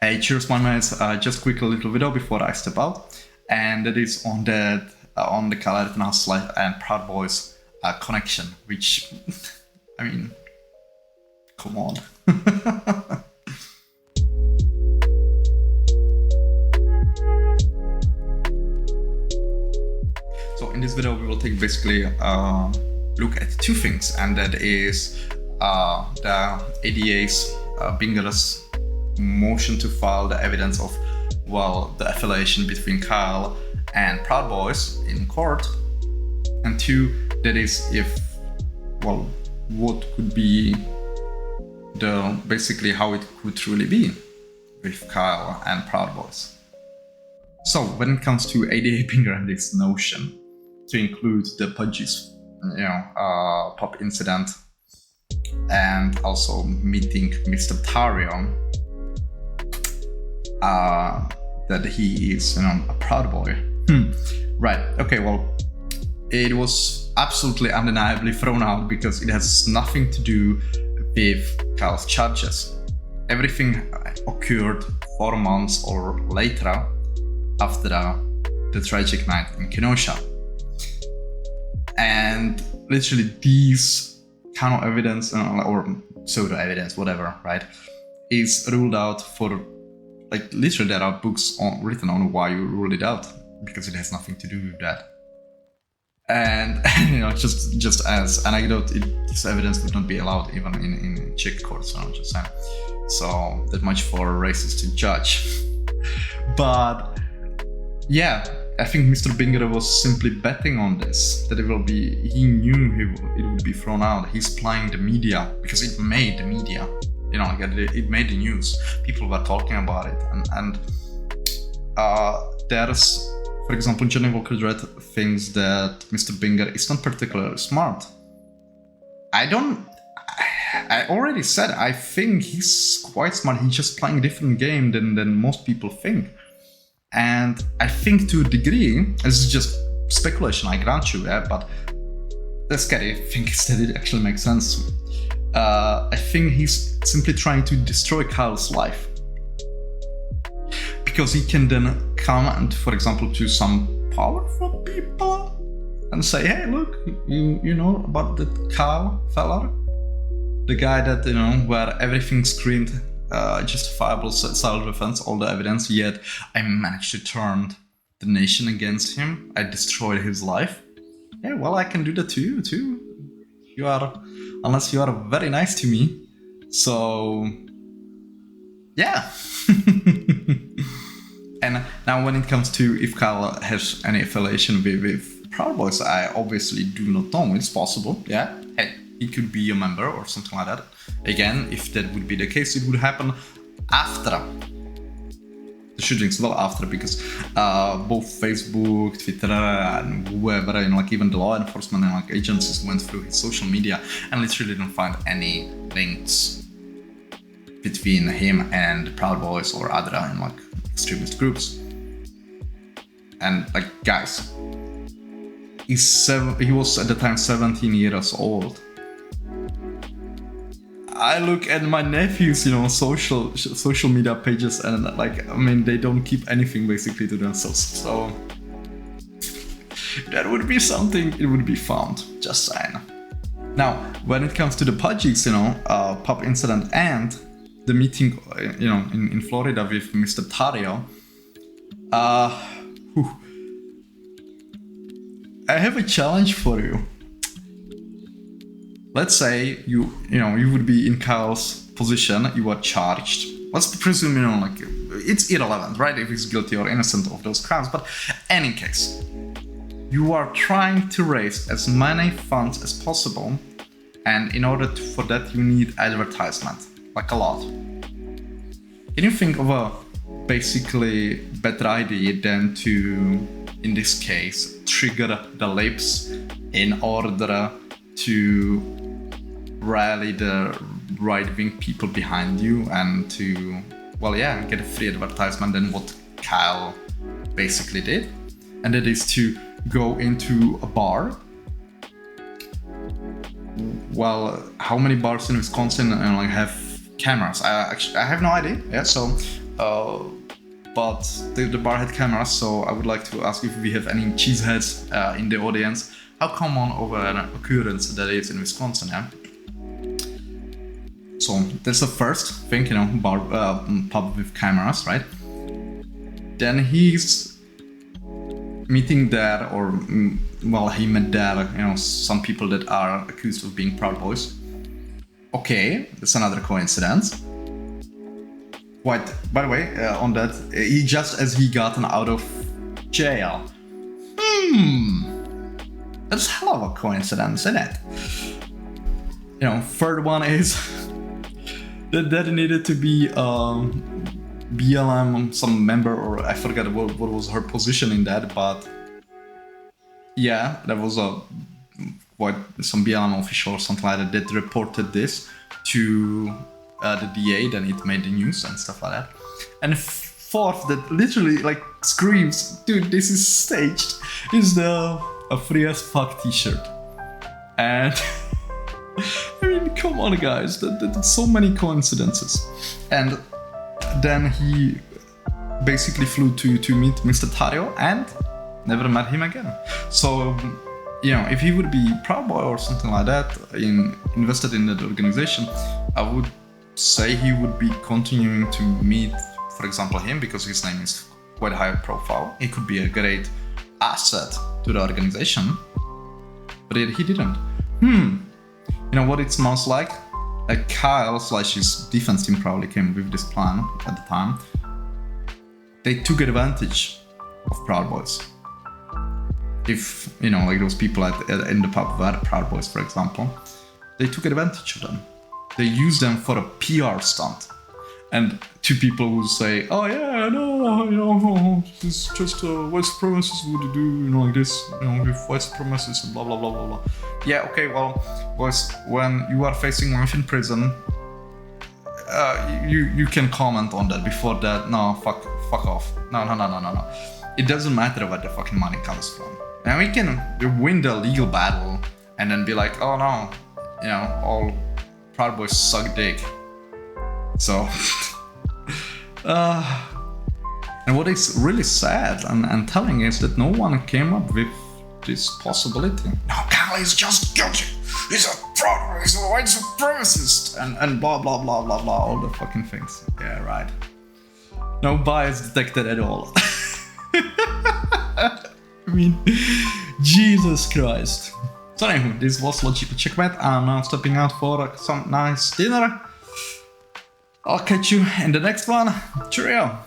Hey, cheers, my mates. Just quick a little video before I step out, and that is on the Kyle Rittenhouse life and Proud Boys connection, which, I mean, come on. So in this video, we will take basically a look at two things, and that is the ADA's Binger's motion to file the evidence of, well, the affiliation between Kyle and Proud Boys in court, and two, that is if, well, what could be the, basically how it could truly be with Kyle and Proud Boys. So when it comes to ADA Binger and this notion to include the Pudgy's, pop incident and also meeting Mr. Tarion, that he is, a Proud Boy. Right, okay, well, it was absolutely undeniably thrown out because it has nothing to do with Kyle's charges. Everything occurred 4 months or later after the tragic night in Kenosha. And literally these kind of evidence, or pseudo evidence, whatever, right, is ruled out for, like, literally there are books written on why you rule it out, because it has nothing to do with that. And just as an anecdote, this evidence would not be allowed even in Czech courts, just saying. So that much for racists to judge. But yeah, I think Mr. Binger was simply betting on this, that it will be, he knew it would be thrown out. He's playing the media because it made the media. It made the news. People were talking about it, and there's, for example, Johnny Walker Dredd thinks that Mr. Binger is not particularly smart. I already said I think he's quite smart. He's just playing a different game than most people think. And I think to a degree, this is just speculation, I grant you, but the scary thing is that it actually makes sense. I think he's simply trying to destroy Kyle's life, because he can then come and, for example, to some powerful people and say, hey, look, you know about that Kyle fella? The guy that, where everything screamed justifiable self-defense, all the evidence, yet I managed to turn the nation against him. I destroyed his life. Yeah, well, I can do that to you too. Unless you are very nice to me. So, yeah. And now when it comes to if Kyle has any affiliation with Proud Boys, I obviously do not know. It's possible, yeah. Hey, he could be a member or something like that. Again, if that would be the case, it would happen after the shootings, well after, because both Facebook, Twitter, and whoever, even the law enforcement and agencies went through his social media and literally didn't find any links between him and Proud Boys or other extremist groups. And guys, he was at the time 17 years old. I look at my nephews, social media pages, and they don't keep anything basically to themselves. So that would be something, it would be found, just saying. Now, when it comes to the Pudgy's, pop incident and the meeting, in Florida with Mr. Tario, I have a challenge for you. Let's say you would be in Kyle's position, you are charged. Let's presume, it's irrelevant, right, if he's guilty or innocent of those crimes, but any case, you are trying to raise as many funds as possible, and in order for that you need advertisement, a lot. Can you think of a basically better idea than to, in this case, trigger the lips in order to rally the right-wing people behind you and to, get a free advertisement than what Kyle basically did? And that is to go into a bar. Well, how many bars in Wisconsin have cameras? I have no idea. Yeah, so but the bar had cameras, so I would like to ask if we have any cheeseheads in the audience. How common of an occurrence that is in Wisconsin, yeah? So that's the first thing, bar, pub with cameras, right? Then he's meeting there, or well, he met there, some people that are accused of being Proud Boys. Okay, that's another coincidence. By the way, on that, just as he gotten out of jail. That's hell of a coincidence, isn't it? Third one is that there needed to be BLM, some member, or I forgot what was her position in that, but yeah, there was some BLM official or something like that reported this to the DA, then it made the news and stuff like that. And fourth, that literally screams, dude, this is staged, is a free as fuck t-shirt. And I mean, come on guys, that's so many coincidences. And then he basically flew to meet Mr. Tario and never met him again. So, if he would be Proud Boy or something like that, invested in that organization, I would say he would be continuing to meet, for example, him, because his name is quite high profile. He could be a great asset to the organization, but he didn't. What it smells like? Kyle / his defense team probably came with this plan at the time. They took advantage of Proud Boys. If, those people in the pub were Proud Boys, for example, they took advantage of them. They used them for a PR stunt. And two people would say, oh yeah, no, it's just white supremacists would do, like this, with white supremacists and blah, blah, blah, blah, blah. Yeah, okay, well, boys, when you are facing life in prison, you can comment on that. Before that, no, fuck off. No. It doesn't matter where the fucking money comes from. And we can win the legal battle and then be like, oh no, all Proud Boys suck dick. So, and what is really sad and telling is that no one came up with this possibility. No, Kyle is just guilty. He's a fraud. He's a white supremacist. And blah, blah, blah, blah, blah. All the fucking things. Yeah, right. No bias detected at all. I mean, Jesus Christ. So anyway, this was Logical Checkmate. I'm now stepping out for some nice dinner. I'll catch you in the next one. Cheerio!